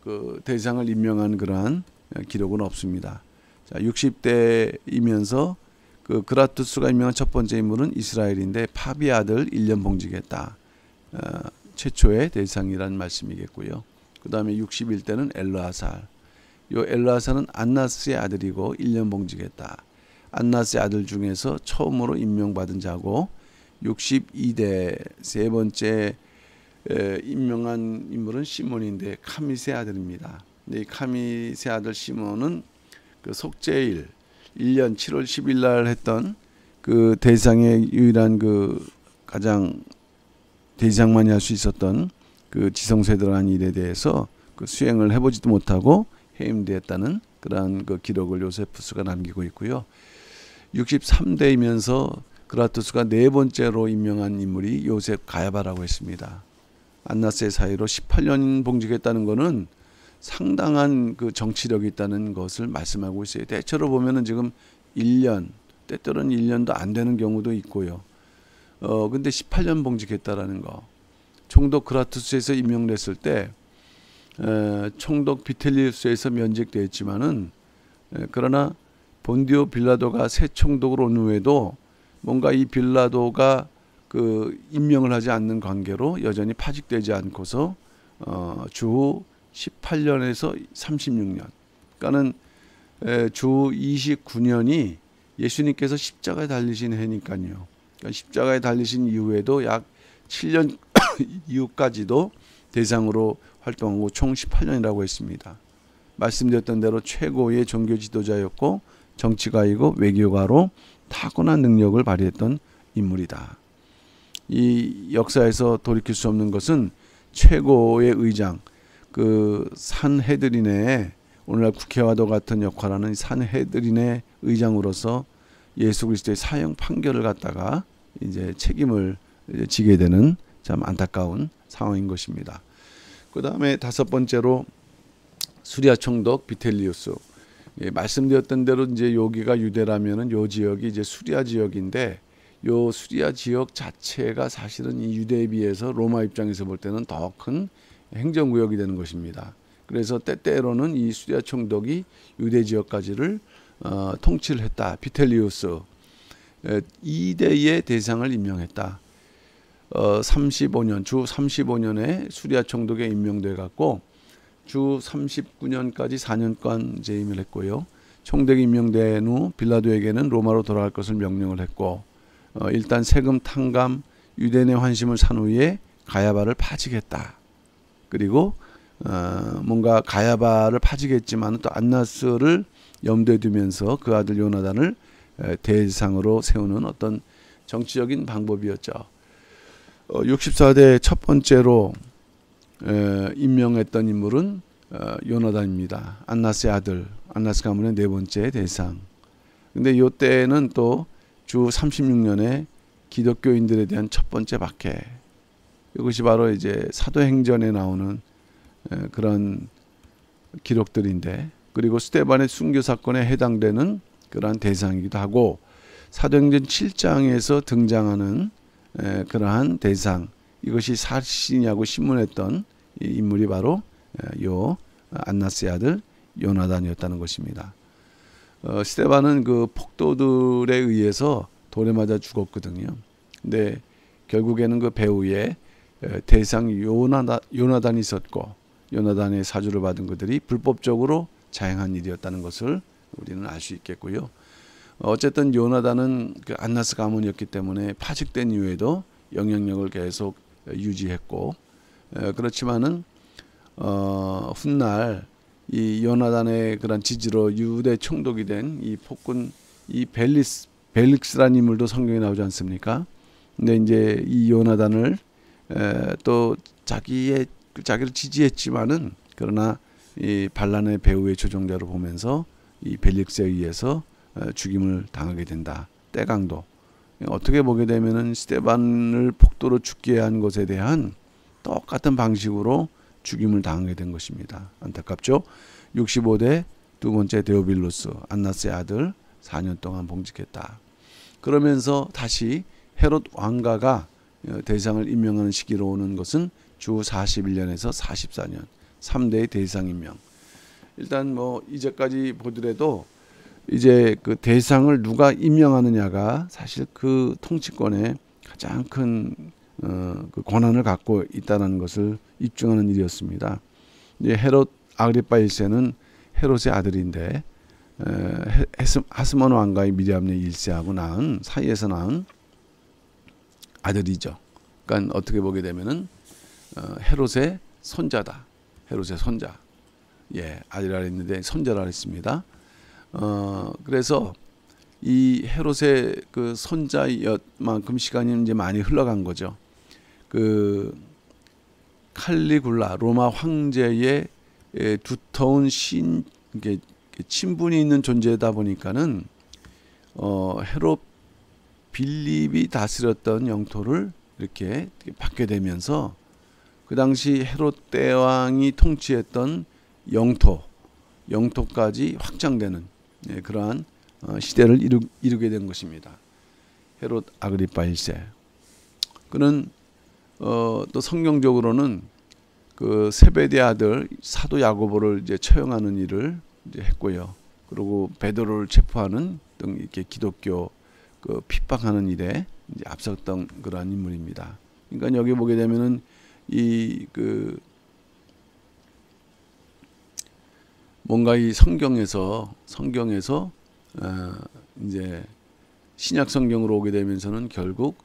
A: 그 대상을 임명한 그러한 기록은 없습니다. 자, 60대이면서 그 그라투스가 임명한 첫 번째 인물은 이스라엘인데 파비의 아들 1년 봉직했다. 최초의 대상이란 말씀이겠고요. 그 다음에 61대는 엘르아살. 요 엘르아살은 안나스의 아들이고 1년 봉직했다. 안나스의 아들 중에서 처음으로 임명받은 자고 62대 세 번째 임명한 인물은 시몬인데 카미스의 아들입니다. 이 카미스의 아들 시몬은 그 속죄일 1년 7월 10일 날 했던 그 대상의 유일한 그 가장 대상만이 할 수 있었던 그 지성소에 들어간 일에 대해서 그 수행을 해보지도 못하고 해임되었다는 그러한 그 기록을 요세푸스가 남기고 있고요. 63대이면서 그라투스가 네 번째로 임명한 인물이 요셉 가야바라고 했습니다. 안나스의 사이로 18년 봉직했다는 것은 상당한 그 정치력이 있다는 것을 말씀하고 있어요. 대체로 보면은 지금 1년, 때때로는 1년도 안 되는 경우도 있고요. 근데 18년 봉직했다라는 거. 총독 그라투스에서 임명됐을 때 총독 비텔리우스에서 면직되었지만은 그러나 본디오 빌라도가 새 총독으로 온 후에도 뭔가 이 빌라도가 그 임명을 하지 않는 관계로 여전히 파직되지 않고서 주 18년에서 36년. 그러니까는 주 29년이 예수님께서 십자가에 달리신 해니까요. 그러니까 십자가에 달리신 이후에도 약 7년 이후까지도 대상으로 활동하고 총 18년이라고 했습니다. 말씀드렸던 대로 최고의 종교 지도자였고 정치가이고 외교가로 타고난 능력을 발휘했던 인물이다. 이 역사에서 돌이킬 수 없는 것은 최고의 의장, 그 산헤드린의 오늘날 국회와도 같은 역할하는 산헤드린의 의장으로서 예수 그리스도의 사형 판결을 갖다가 이제 책임을 지게 되는 참 안타까운 상황인 것입니다. 그 다음에 다섯 번째로 수리아 총독 비텔리우스. 말씀드렸던 대로 이제 여기가 유대라면은 요 지역이 이제 수리아 지역인데 요 수리아 지역 자체가 사실은 이 유대에 비해서 로마 입장에서 볼 때는 더 큰 행정구역이 되는 것입니다. 그래서 때때로는 이 수리아 총독이 유대 지역까지를 통치를 했다. 비텔리우스 2대의 대상을 임명했다. 35년 주 35년에 수리아 총독에 임명돼 갖고 주 39년까지 4년간 재임을 했고요. 총독이 임명된 후 빌라도에게는 로마로 돌아갈 것을 명령을 했고 일단 세금 탕감 유대인의 환심을 산 후에 가야바를 파직했다. 그리고 뭔가 가야바를 파직했지만 또 안나스를 염두에 두면서 그 아들 요나단을 대상으로 세우는 어떤 정치적인 방법이었죠. 64대 첫 번째로 임명했던 인물은 요나단입니다. 안나스의 아들, 안나스 가문의 네 번째 대상. 근데 이때는 또 주 36년에 기독교인들에 대한 첫 번째 박해. 이것이 바로 이제 사도행전에 나오는 그런 기록들인데, 그리고 스데반의 순교 사건에 해당되는 그러한 대상이기도 하고, 사도행전 7장에서 등장하는 그러한 대상, 이것이 사신이라고 신문했던 이 인물이 바로 요 안나스의 아들 요나단이었다는 것입니다. 스데반은 그 폭도들에 의해서 돌에 맞아 죽었거든요. 근데 결국에는 그 배후에 대상 요나단이 있었고 요나단의 사주를 받은 그들이 불법적으로 자행한 일이었다는 것을 우리는 알 수 있겠고요. 어쨌든 요나단은 그 안나스 가문이었기 때문에 파직된 이후에도 영향력을 계속 유지했고, 그렇지만은 훗날 이 요나단의 그런 지지로 유대 총독이 된 이 폭군 이 벨릭스라는 인물도 성경에 나오지 않습니까? 근데 이제 이 요나단을 또 자기를 지지했지만은 그러나 이 반란의 배후의 조종자로 보면서 이 벨릭스에 의해서 죽임을 당하게 된다. 때강도. 어떻게 보게 되면은 스데반을 폭도로 죽게 한 것에 대한 똑같은 방식으로 죽임을 당하게 된 것입니다. 안타깝죠. 65대 두 번째 데오빌루스 안나스의 아들 4년 동안 봉직했다. 그러면서 다시 헤롯 왕가가 대상을 임명하는 시기로 오는 것은 주 41년에서 44년 3대의 대상 임명. 일단 뭐 이제까지 보더라도 이제 그 대상을 누가 임명하느냐가 사실 그 통치권의 가장 큰 그 권한을 갖고 있다는 것을 입증하는 일이었습니다. 이제 헤롯 아그리파 1세는 헤롯의 아들인데 하스몬 왕가의 미리암네 1세하고 사이에서 낳은 아들이죠. 그러니까 어떻게 보게 되면은 헤롯의 손자다. 헤롯의 손자. 예, 아들이라 했는데 손자라 했습니다. 그래서 이 헤롯의 그 손자였만큼 시간이 이제 많이 흘러간 거죠. 그 칼리굴라 로마 황제의 두터운 친분이 있는 존재다 보니까는 헤롯 빌립이 다스렸던 영토를 이렇게 받게 되면서 그 당시 헤롯 대왕이 통치했던 영토까지 확장되는 그러한 시대를 이루게 된 것입니다. 헤롯 아그리파 1세. 그는 또 성경적으로는 그 세베대 아들 사도 야고보를 이제 처형하는 일을 이제 했고요. 그리고 베드로를 체포하는 등 이렇게 기독교 그 핍박하는 일에 이제 앞섰던 그러한 인물입니다. 그러니까 여기 보게 되면은 이 그 뭔가 이 성경에서 이제 신약 성경으로 오게 되면서는 결국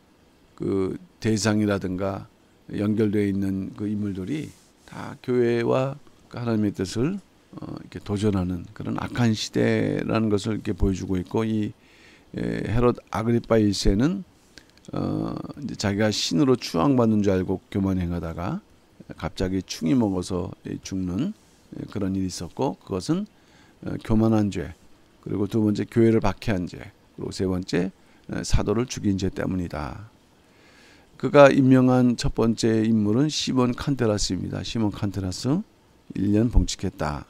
A: 그 대상이라든가 연결되어 있는 그 인물들이 다 교회와 하나님의 뜻을 이렇게 도전하는 그런 악한 시대라는 것을 이렇게 보여주고 있고, 이 헤롯 아그리파 1세는 이제 자기가 신으로 추앙받는 줄 알고 교만 행하다가 갑자기 충이 먹어서 죽는 그런 일이 있었고, 그것은 교만한 죄, 그리고 두 번째 교회를 박해한 죄, 그리고 세 번째 사도를 죽인 죄 때문이다. 그가 임명한 첫 번째 인물은 시몬 칸테라스입니다. 시몬 칸테라스 1년 봉직했다.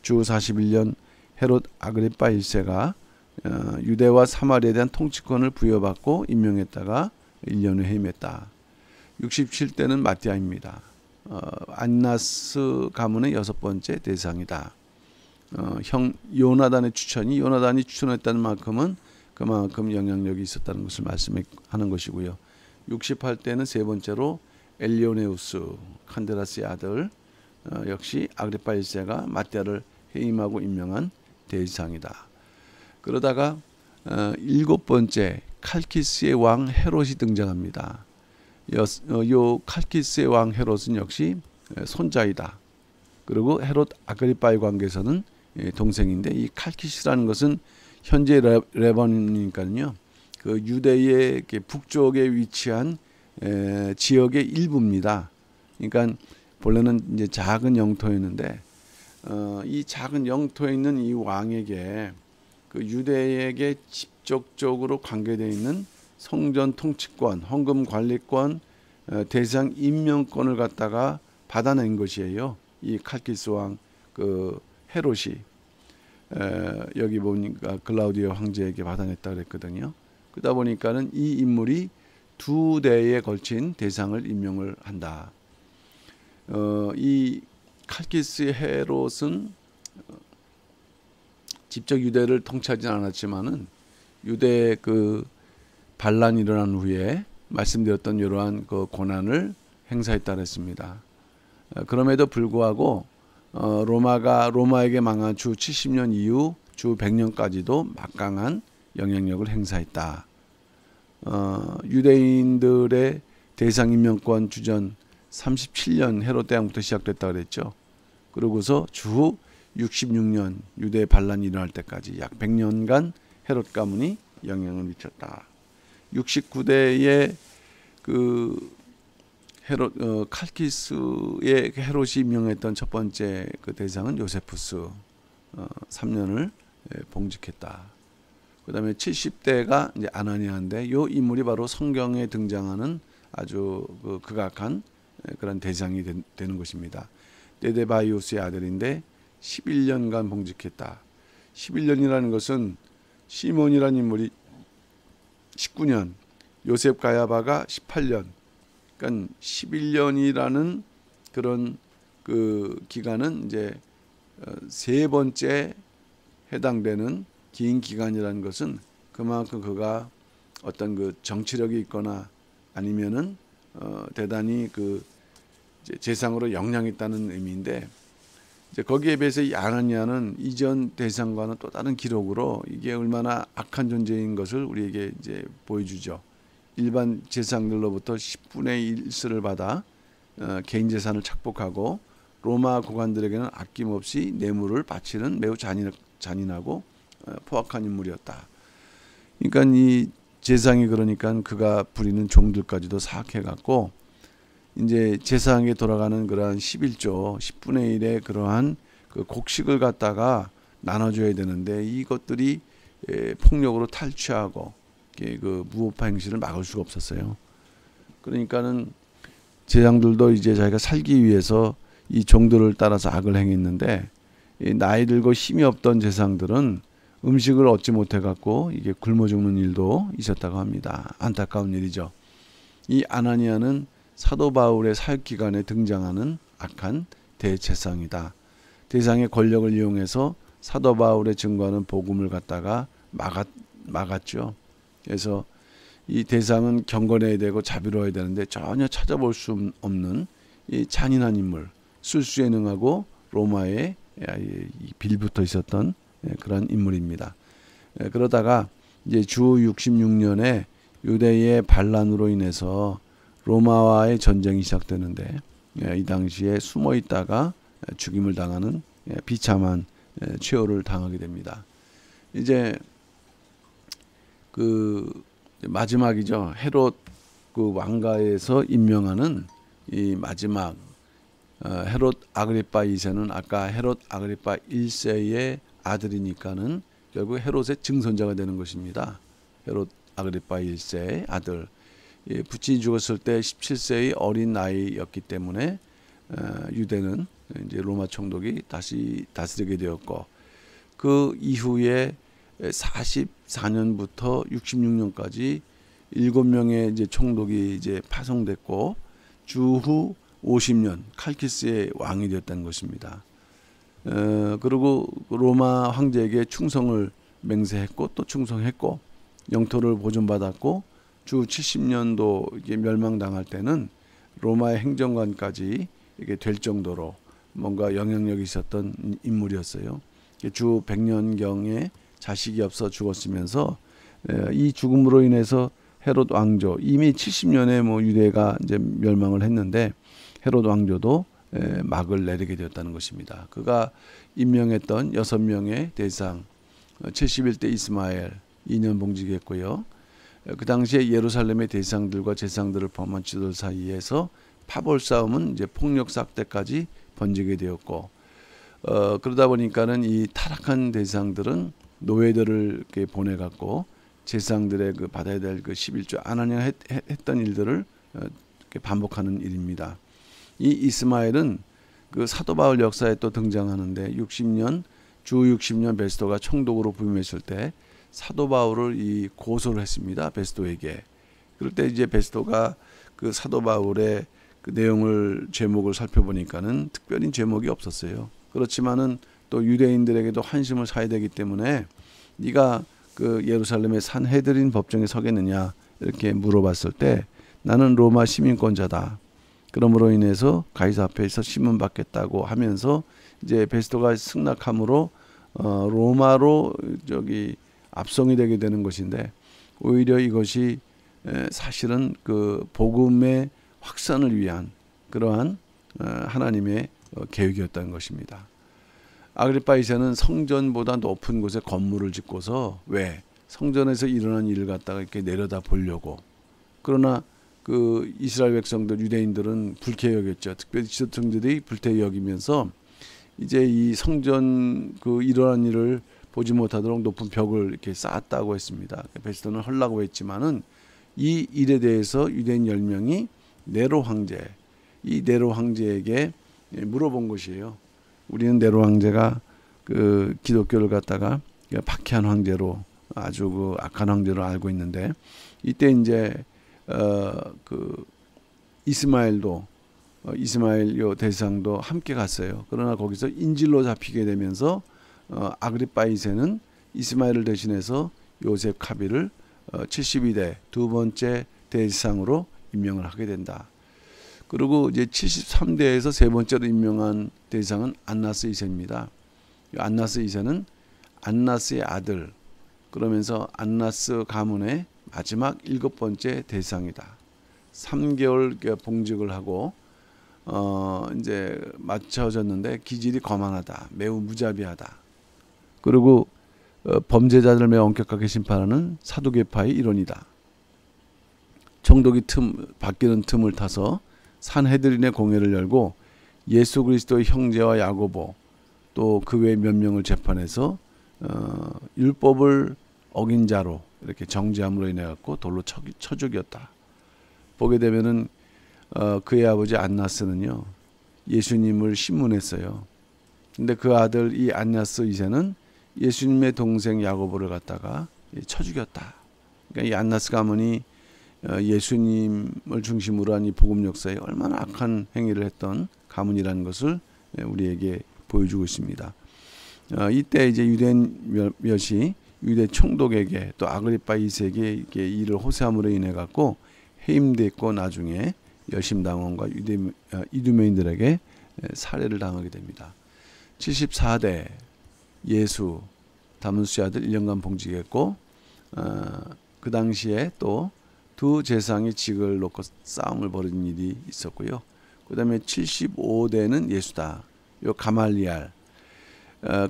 A: 주 41년 헤롯 아그리파 1세가 유대와 사마리아에 대한 통치권을 부여받고 임명했다가 1년 후 해임했다. 67대는 마띠아입니다. 안나스 가문의 6번째 대상이다. 형 요나단이 추천했다는 만큼은 그만큼 영향력이 있었다는 것을 말씀하는 것이고요. 68대는 세 번째로 엘리오네우스 칸데라스의 아들, 역시 아그리파 1세가 마띠아를 해임하고 임명한 대상이다. 그러다가 7번째 칼키스의 왕 헤롯이 등장합니다. 요 칼키스의 왕 헤롯은 역시 손자이다. 그리고 헤롯 아그리파의 관계에서는 동생인데, 이 칼키스라는 것은 현재 레바논이니까요. 그 유대의 북쪽에 위치한 지역의 일부입니다. 그러니까 본래는 이제 작은 영토였는데 이 작은 영토에 있는 이 왕에게 그 유대에게 직접적으로 관계되어 있는 성전 통치권, 헌금 관리권, 대상 임명권을 갖다가 받아낸 것이에요. 이 칼키스 왕 그 헤롯이 여기 보니까 글라우디오 황제에게 받아냈다 그랬거든요. 그러다 보니까는 이 인물이 두 대에 걸친 대상을 임명을 한다. 이 칼키스 헤롯은 직접 유대를 통치하지는 않았지만은 유대 그 반란이 일어난 후에 말씀드렸던 이러한 그 고난을 행사했다 그랬습니다. 그럼에도 불구하고 로마에게 망한 주 70년 이후 주 100년까지도 막강한 영향력을 행사했다. 유대인들의 대상 임명권 주전 37년 헤롯 대왕부터 시작됐다 그랬죠. 그러고서 주 66년 유대 반란이 일어날 때까지 약 100년간 헤롯 가문이 영향을 미쳤다. 69대의 그 헤롯 칼키스의 헤롯이 임명했던 첫 번째 그 대상은 요세푸스 3년을 봉직했다. 그다음에 70대가 이제 아나니아인데 이 인물이 바로 성경에 등장하는 아주 극악한 그런 대상이 되는 것입니다. 데데바이오스의 아들인데 11년간 봉직했다. 11년이라는 것은 시몬이라는 인물이 19년, 요셉 가야바가 18년, 그러니까 11년이라는 그런 그 기간은 이제 세 번째 해당되는 긴 기간이라는 것은 그만큼 그가 어떤 그 정치력이 있거나 아니면은 대단히 그 재상으로 역량이 있다는 의미인데, 이제 거기에 비해서 이 아나니아는 이전 대상과는 또 다른 기록으로 이게 얼마나 악한 존재인 것을 우리에게 이제 보여주죠. 일반 재상들로부터 10분의 1을 받아 개인 재산을 착복하고 로마 고관들에게는 아낌없이 뇌물을 바치는 매우 잔인하고 포악한 인물이었다. 그러니까 이 재상이 그러니까 그가 부리는 종들까지도 사악해갖고 이제 재상에 돌아가는 그러한 11조 10분의 1의 그러한 그 곡식을 갖다가 나눠줘야 되는데 이것들이 폭력으로 탈취하고 그 무호파 행실을 막을 수가 없었어요. 그러니까는 재상들도 이제 자기가 살기 위해서 이 종들을 따라서 악을 행했는데, 나이 들고 힘이 없던 재상들은 음식을 얻지 못해 갖고 이게 굶어 죽는 일도 있었다고 합니다. 안타까운 일이죠. 이 아나니아는 사도 바울의 사역 기간에 등장하는 악한 대재상이다. 대상의 권력을 이용해서 사도 바울의 증거하는 복음을 갖다가 막았죠. 그래서 이 대상은 경건해야 되고 자비로워야 되는데 전혀 찾아볼 수 없는 이 잔인한 인물, 술수에 능하고 로마에 빌붙어 있었던 그런 인물입니다. 그러다가 이제 주 66년에 유대의 반란으로 인해서 로마와의 전쟁이 시작되는데 이 당시에 숨어 있다가 죽임을 당하는 비참한 최후를 당하게 됩니다. 이제 그 마지막이죠. 헤롯 그 왕가에서 임명하는 이 마지막 헤롯 아그리파 2세는 아까 헤롯 아그리파 1세의 아들이니까는 결국 헤롯의 증손자가 되는 것입니다. 헤롯 아그리파 1세의 아들. 부친이 죽었을 때 17세의 어린 나이였기 때문에 유대는 이제 로마 총독이 다시 다스리게 되었고, 그 이후에 44년부터 66년까지 7명의 이제 총독이 이제 파송됐고 주후 50년 칼키스의 왕이 되었다는 것입니다. 그리고 로마 황제에게 충성을 맹세했고 또 충성했고 영토를 보존받았고 주 70년도 이게 멸망당할 때는 로마의 행정관까지 이게 될 정도로 뭔가 영향력이 있었던 인물이었어요. 주 100년경에 자식이 없어 죽었으면서 이 죽음으로 인해서 헤롯 왕조, 이미 70년에 뭐 유대가 이제 멸망을 했는데 헤롯 왕조도 막을 내리게 되었다는 것입니다. 그가 임명했던 6명의 대상, 71대 이스마엘 2년 봉직했고요. 그 당시에 예루살렘의 대상들과 제상들을 범한 지도들 사이에서 파벌 싸움은 이제 폭력 삭대까지 번지게 되었고, 그러다 보니까는 이 타락한 대상들은 노예들을 이렇게 보내갖고 제상들의 그 받아야 될 그 11조 아나니아가 했던 일들을 이렇게 반복하는 일입니다. 이 이스마엘은 그 사도 바울 역사에 또 등장하는데 주 60년 베스도가 총독으로 부임했을 때 사도 바울을 이 고소를 했습니다. 베스도에게. 그럴 때 이제 베스도가 그 사도 바울의 그 내용을 제목을 살펴보니까는 특별히 제목이 없었어요. 그렇지만은 또 유대인들에게도 환심을 사야 되기 때문에 네가 그 예루살렘의 산헤드린 법정에 서겠느냐 이렇게 물어봤을 때 나는 로마 시민권자다. 그러므로 인해서 가이사 앞에서 심문 받겠다고 하면서 이제 베스토가 승낙함으로 로마로 저기 압송이 되게 되는 것인데, 오히려 이것이 사실은 그 복음의 확산을 위한 그러한 하나님의 계획이었다는 것입니다. 아그리파 2세는 성전보다 높은 곳에 건물을 짓고서 왜 성전에서 일어난 일을 갖다가 이렇게 내려다 보려고. 그러나 그 이스라엘 백성들, 유대인들은 불쾌히 여겼죠. 특별히 지도층들이 불쾌히 여기면서 이제 이 성전 그 일어난 일을 보지 못하도록 높은 벽을 이렇게 쌓았다고 했습니다. 베스토는 헐라고 했지만은 이 일에 대해서 유대인 10명이 네로 황제, 이 네로 황제에게 물어본 것이에요. 우리는 네로 황제가 그 기독교를 갖다가 박해한 황제로, 아주 그 악한 황제로 알고 있는데, 이때 이제 그 이스마엘 요 대상도 함께 갔어요. 그러나 거기서 인질로 잡히게 되면서 아그리파 2세는 이스마엘을 대신해서 요셉 카비를 72대 두 번째 대제사장으로 임명을 하게 된다. 그리고 이제 73대에서 세 번째로 임명한 대제사장은 안나스 2세입니다. 안나스 2세는 안나스의 아들, 그러면서 안나스 가문의 마지막 7번째 대제사장이다. 3개월 봉직을 하고 이제 맞춰졌는데 기질이 거만하다, 매우 무자비하다. 그리고 범죄자들을 매우 엄격하게 심판하는 사두개파의 일원이다. 총독이 바뀌는 틈을 타서 산헤드린의 공회를 열고 예수 그리스도의 형제와 야고보 또 그 외 몇 명을 재판해서 율법을 어긴 자로 이렇게 정죄함으로 인해 갖고 돌로 쳐 죽였다. 보게 되면은 그의 아버지 안나스는요, 예수님을 신문했어요. 근데 그 아들 이 안나스 2세는 예수님의 동생 야고보를 갖다가 쳐 죽였다. 그러니까 이 안나스 가문이 예수님을 중심으로 한 이 복음 역사에 얼마나 악한 행위를 했던 가문이라는 것을 우리에게 보여주고 있습니다. 이때 이제 유대인 몇이 유대 총독에게 또 아그리파 2세에게 이를 호세함으로 인해 갖고 해임됐고 나중에 열심당원과 이두메인들에게 살해를 당하게 됩니다. 74대 예수 다문수의 아들 1년간 봉직했고 그 당시에 또 두 제사장이 직을 놓고 싸움을 벌인 일이 있었고요. 그 다음에 75대는 예수다. 요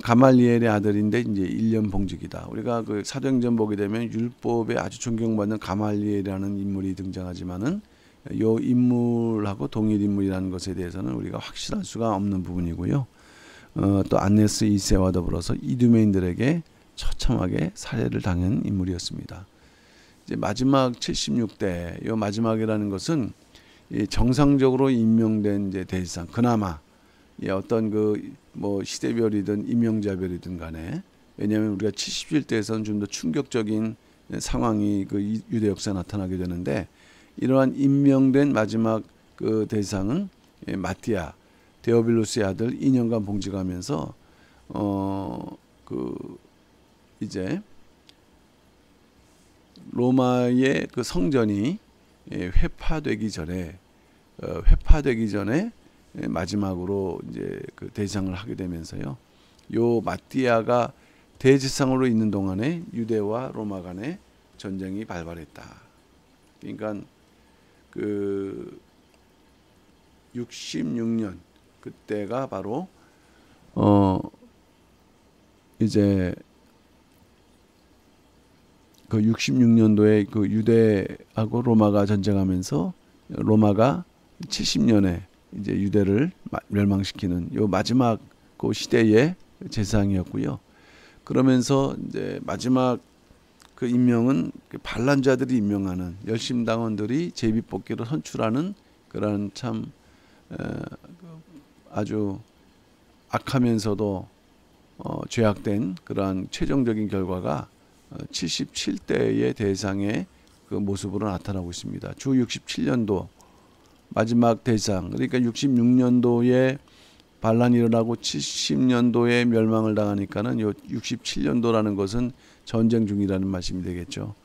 A: 가말리엘의 아들인데 이제 1년 봉직이다. 우리가 그 사도행전 보게 되면 율법에 아주 존경받는 가말리엘이라는 인물이 등장하지만은 요 인물하고 동일 인물이라는 것에 대해서는 우리가 확실할 수가 없는 부분이고요. 또 안네스 2세와 더불어서 이두메인들에게 처참하게 살해를 당한 인물이었습니다. 이제 마지막 76대, 요 마지막이라는 것은 정상적으로 임명된 이제 대제사장, 그나마 어떤 그 뭐 시대별이든 임명자별이든 간에, 왜냐하면 우리가 77대에서는 좀 더 충격적인 상황이 그 유대 역사에 나타나게 되는데, 이러한 임명된 마지막 그 대상은 마띠아 데오빌루스의 아들 2년간 봉직하면서 그 이제 로마의 그 성전이 회파되기 전에 마지막으로 이제 그 대제사장을 하게 되면서요. 요 마띠아가 대제사장으로 있는 동안에 유대와 로마 간의 전쟁이 발발했다. 그러니까 그 66년 그때가 바로 이제 그 66년도에 그 유대하고 로마가 전쟁하면서 로마가 70년에 이제 유대를 멸망시키는 요 마지막 그 시대의 제사장이었고요. 그러면서 이제 마지막 그 임명은 반란자들이 임명하는 열심당원들이 제비뽑기로 선출하는 그런 참 아주 악하면서도 죄악된 그러한 최종적인 결과가 77대의 대상의 그 모습으로 나타나고 있습니다. 주 67년도 마지막 대상, 그러니까 66년도에 반란이 일어나고 70년도에 멸망을 당하니까는 요 67년도라는 것은 전쟁 중이라는 말씀이 되겠죠.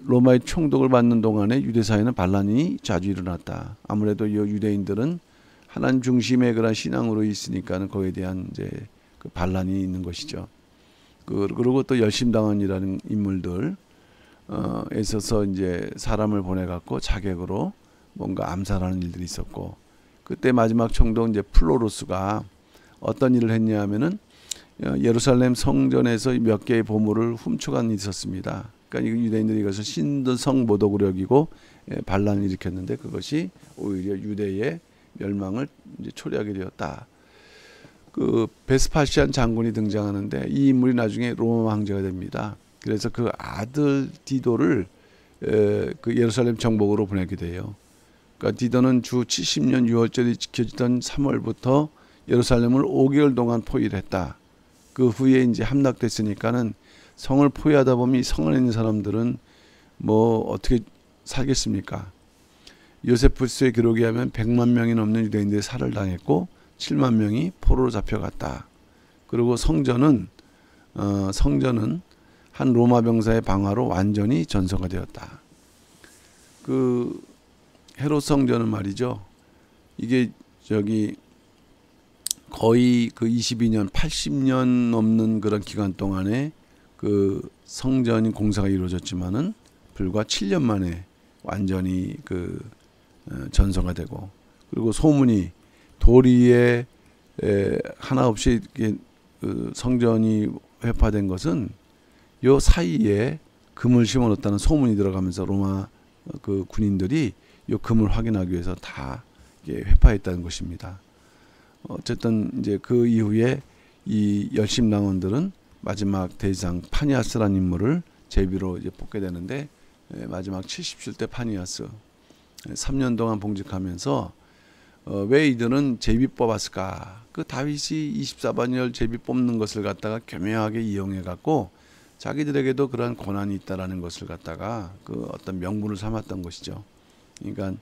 A: 로마의 총독을 받는 동안에 유대 사회는 반란이 자주 일어났다. 아무래도 이 유대인들은 하나님 중심의 그런 신앙으로 있으니까는 거기에 대한 이제 그 반란이 있는 것이죠. 그리고 또 열심당원이라는 인물들 있어서 이제 사람을 보내갖고 자객으로 뭔가 암살하는 일들이 있었고, 그때 마지막 총독 이제 플로루스가 어떤 일을 했냐 하면은 예루살렘 성전에서 몇 개의 보물을 훔쳐간 일이 있었습니다. 그러니까 유대인들이 이것을 신성 모독으로 여기고 반란을 일으켰는데, 그것이 오히려 유대의 멸망을 이제 초래하게 되었다. 그 베스파시안 장군이 등장하는데 이 인물이 나중에 로마 황제가 됩니다. 그래서 그 아들 디도를 그 예루살렘 정복으로 보내게 돼요. 그러니까 디도는 주 70년 6월절이 지켜지던 3월부터 예루살렘을 5개월 동안 포위를 했다. 그 후에 이제 함락됐으니까는 성을 포위하다 보면 성 안에 있는 사람들은 뭐 어떻게 살겠습니까? 요세푸스의 기록에 하면 100만 명이 넘는 유대인들이 살을 당했고 7만 명이 포로로 잡혀갔다. 그리고 성전은 한 로마 병사의 방화로 완전히 전성화 되었다. 그 헤롯 성전은 말이죠. 이게 거의 그 22년, 80년 넘는 그런 기간 동안에 그 성전 공사가 이루어졌지만은 불과 7년 만에 완전히 전성화 되고, 그리고 소문이 도리에 하나 없이 그 성전이 회파된 것은 요 사이에 금을 심어놓았다는 소문이 들어가면서 로마 그 군인들이 요 금을 확인하기 위해서 다 회파했다는 것입니다. 어쨌든 이제 그 이후에 이 열심당원들은 마지막 대장 파니아스라는 인물을 제비로 이제 뽑게 되는데, 마지막 77대 파니아스 3년 동안 봉직하면서 왜 이들은 제비 뽑았을까? 그 다윗이 24반열 제비 뽑는 것을 갖다가 교묘하게 이용해 갖고 자기들에게도 그러한 권한이 있다라는 것을 갖다가 그 어떤 명분을 삼았던 것이죠. 그러니까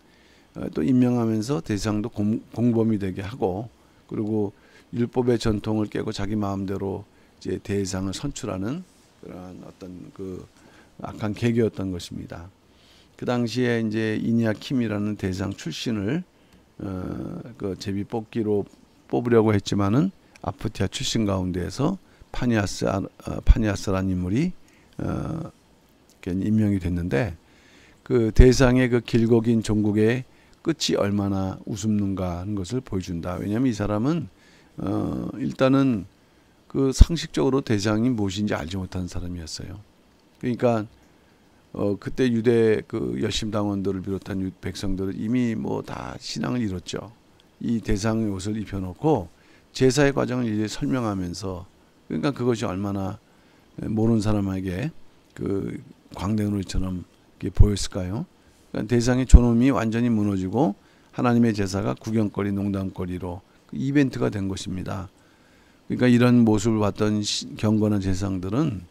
A: 또 임명하면서 대상도 공범이 되게 하고, 그리고 율법의 전통을 깨고 자기 마음대로 이제 대상을 선출하는 그러한 어떤 그 악한 계기였던 것입니다. 그 당시에 이제 이니아킴이라는 대상 출신을 그 제비 뽑기로 뽑으려고 했지만은 아프티아 출신 가운데에서 파니아스라는 인물이 임명이 됐는데, 그 대상의 그 길고 긴 종국의 끝이 얼마나 우습는가 하는 것을 보여준다. 왜냐하면 이 사람은 일단은 그 상식적으로 대상이 무엇인지 알지 못하는 사람이었어요. 그러니까 그때 유대 그 열심당원들을 비롯한 백성들은 이미 뭐 다 신앙을 잃었죠. 이 대상의 옷을 입혀놓고 제사의 과정을 이제 설명하면서, 그러니까 그것이 얼마나 모르는 사람에게 그 광대의 놀이처럼 보였을까요? 그러니까 대상의 존엄이 완전히 무너지고 하나님의 제사가 구경거리, 농담거리로 이벤트가 된 것입니다. 그러니까 이런 모습을 봤던 경건한 제사장들은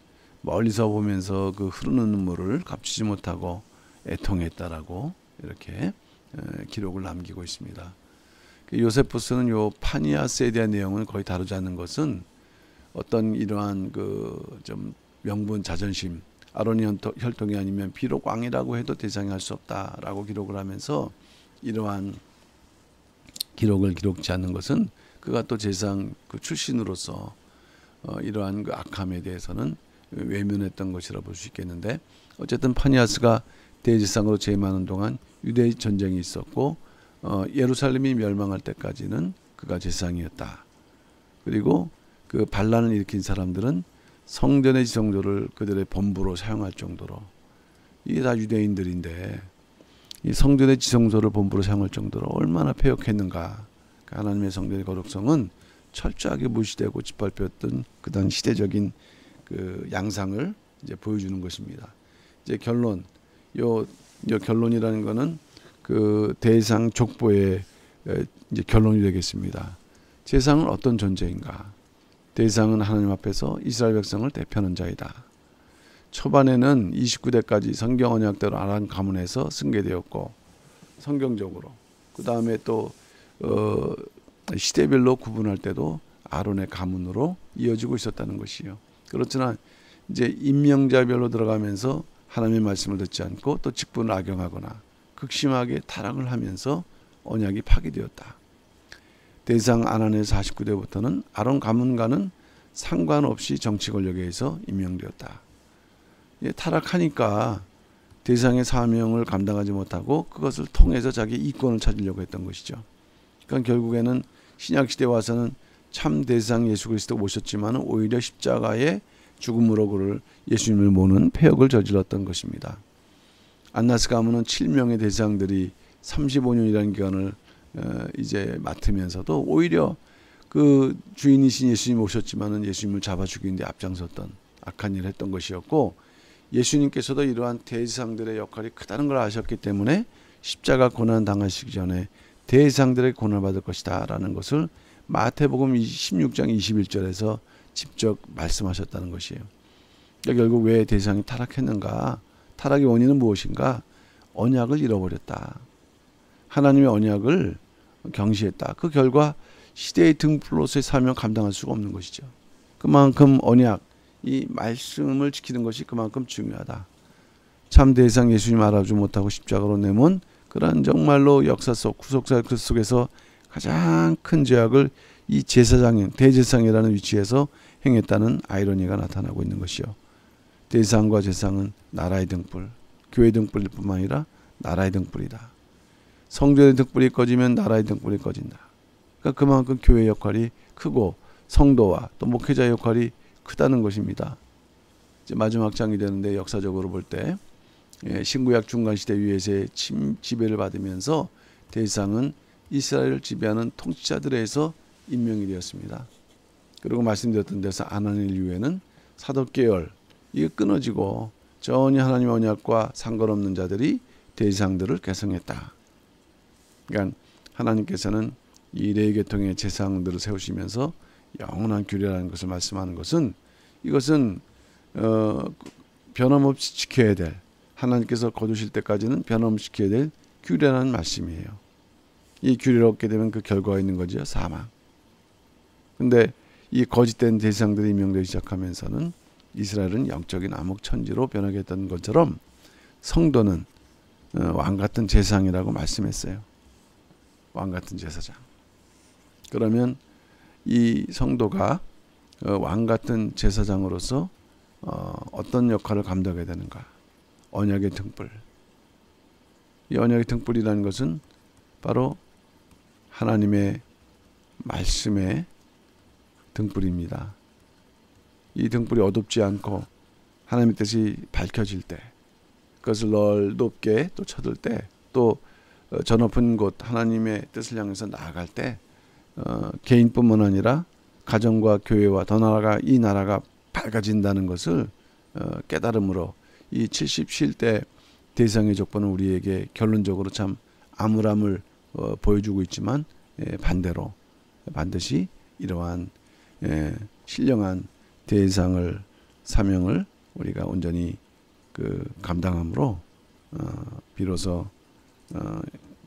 A: 멀리서 보면서 그 흐르는 눈물을 감추지 못하고 애통했다라고 이렇게 기록을 남기고 있습니다. 요세푸스는 요 파니아스에 대한 내용을 거의 다루지 않는 것은 어떤 이러한 그 좀 명분, 자존심, 아론의 혈통이 아니면 비록 왕이라고 해도 대상이 할 수 없다라고 기록을 하면서 이러한 기록을 기록지 않는 것은 그가 또 제사장 그 출신으로서 이러한 그 악함에 대해서는 외면했던 것이라 볼 수 있겠는데, 어쨌든 파니아스가 대제사장으로 재임하는 동안 유대 전쟁이 있었고 예루살렘이 멸망할 때까지는 그가 제사장이었다. 그리고 그 반란을 일으킨 사람들은 성전의 지성소를 그들의 본부로 사용할 정도로, 이게 다 유대인들인데 이 성전의 지성소를 본부로 사용할 정도로 얼마나 패역했는가. 하나님의 성전의 거룩성은 철저하게 무시되고 짓밟혔던 그 당 시대적인 그 양상을 이제 보여주는 것입니다. 이제 결론, 요 결론이라는 것은 그 대상 족보의 이제 결론이 되겠습니다. 제사장은 어떤 존재인가? 대상은 하나님 앞에서 이스라엘 백성을 대표하는 자이다. 초반에는 29대까지 성경 언약대로 아란 가문에서 승계되었고 성경적으로, 그 다음에 또 시대별로 구분할 때도 아론의 가문으로 이어지고 있었다는 것이요. 그렇지만 이제 임명자별로 들어가면서 하나님의 말씀을 듣지 않고 또 직분을 악용하거나 극심하게 타락을 하면서 언약이 파기되었다. 대제사장 아나니의 49대부터는 아론 가문과는 상관없이 정치 권력에 의해서 임명되었다. 타락하니까 대제사장의 사명을 감당하지 못하고 그것을 통해서 자기 이권을 찾으려고 했던 것이죠. 그러니까 결국에는 신약시대에 와서는 참 대제사장 예수 그리스도 오셨지만 오히려 십자가의 죽음으로 그를 예수님을 모는 폐역을 저질렀던 것입니다. 안나스 가문은 7명의 대제사장들이 35년이라는 기간을 이제 맡으면서도 오히려 그 주인이신 예수님 오셨지만은 예수님을 잡아 죽이는데 앞장섰던 악한 일을 했던 것이었고, 예수님께서도 이러한 대제사장들의 역할이 크다는 걸 아셨기 때문에 십자가 고난 당하시기 전에 대제사장들의 고난을 받을 것이다 라는 것을 마태복음 16장 21절에서 직접 말씀하셨다는 것이에요. 그러니까 결국 왜 대제사장이 타락했는가? 타락의 원인은 무엇인가? 언약을 잃어버렸다. 하나님의 언약을 경시했다. 그 결과 시대의 등불로서의 사명 감당할 수가 없는 것이죠. 그만큼 언약, 이 말씀을 지키는 것이 그만큼 중요하다. 참 대제사장 예수님 알아주지 못하고 십자가로 내몬 그런 정말로 역사 속 구속사 그 속에서 가장 큰 죄악을 이 제사장인 대제사장이라는 위치에서 행했다는 아이러니가 나타나고 있는 것이요. 대제사장과 제사장은 나라의 등불, 교회의 등불일 뿐만 아니라 나라의 등불이다. 성전의 등불이 꺼지면 나라의 등불이 꺼진다. 그러니까 그만큼 교회의 역할이 크고 성도와 또 목회자의 역할이 크다는 것입니다. 이제 마지막 장이 되는데 역사적으로 볼 때 신구약 중간시대 위에서의 지배를 받으면서 대제사장은 이스라엘을 지배하는 통치자들에 의해서 임명이 되었습니다. 그리고 말씀드렸던 데서 아나니엘 이후에는 사독계열 이게 끊어지고 전혀 하나님의 언약과 상관없는 자들이 대제사장들을 개성했다. 그러니까 하나님께서는 이 레위계통의 제사장들을 세우시면서 영원한 규례라는 것을 말씀하는 것은 이것은 변함없이 지켜야 될, 하나님께서 거두실 때까지는 변함없이 지켜야 될 규례라는 말씀이에요. 이 규례를 얻게 되면 그 결과가 있는 거죠. 사망. 근데 이 거짓된 대제사장들이 임명되기 시작하면서는 이스라엘은 영적인 암흑천지로 변하게 했던 것처럼 성도는 왕같은 제사장이라고 말씀했어요. 왕같은 제사장. 그러면 이 성도가 왕같은 제사장으로서 어떤 역할을 감당해야 되는가? 언약의 등불. 이 언약의 등불이라는 것은 바로 하나님의 말씀의 등불입니다. 이 등불이 어둡지 않고 하나님의 뜻이 밝혀질 때, 그것을 넓게 또 쳐들 때, 또 저 높은 곳 하나님의 뜻을 향해서 나아갈 때 개인뿐만 아니라 가정과 교회와 더 나아가 이 나라가 밝아진다는 것을 깨달음으로 이 77대 대제사장의 족보는 우리에게 결론적으로 참 암울함을 보여주고 있지만 반대로 반드시 이러한 신령한 대제사장을 사명을 우리가 온전히 감당함으로 비로소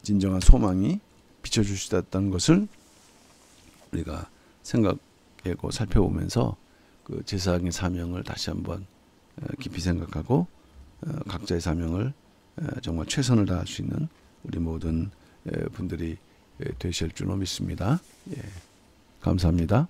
A: 진정한 소망이 비춰줄 수 있다는 것을 우리가 생각하고 살펴보면서 그 제사장의 사명을 다시 한번 깊이 생각하고 각자의 사명을 정말 최선을 다할 수 있는 우리 모든 분들이 되실 줄로 믿습니다. 예, 감사합니다.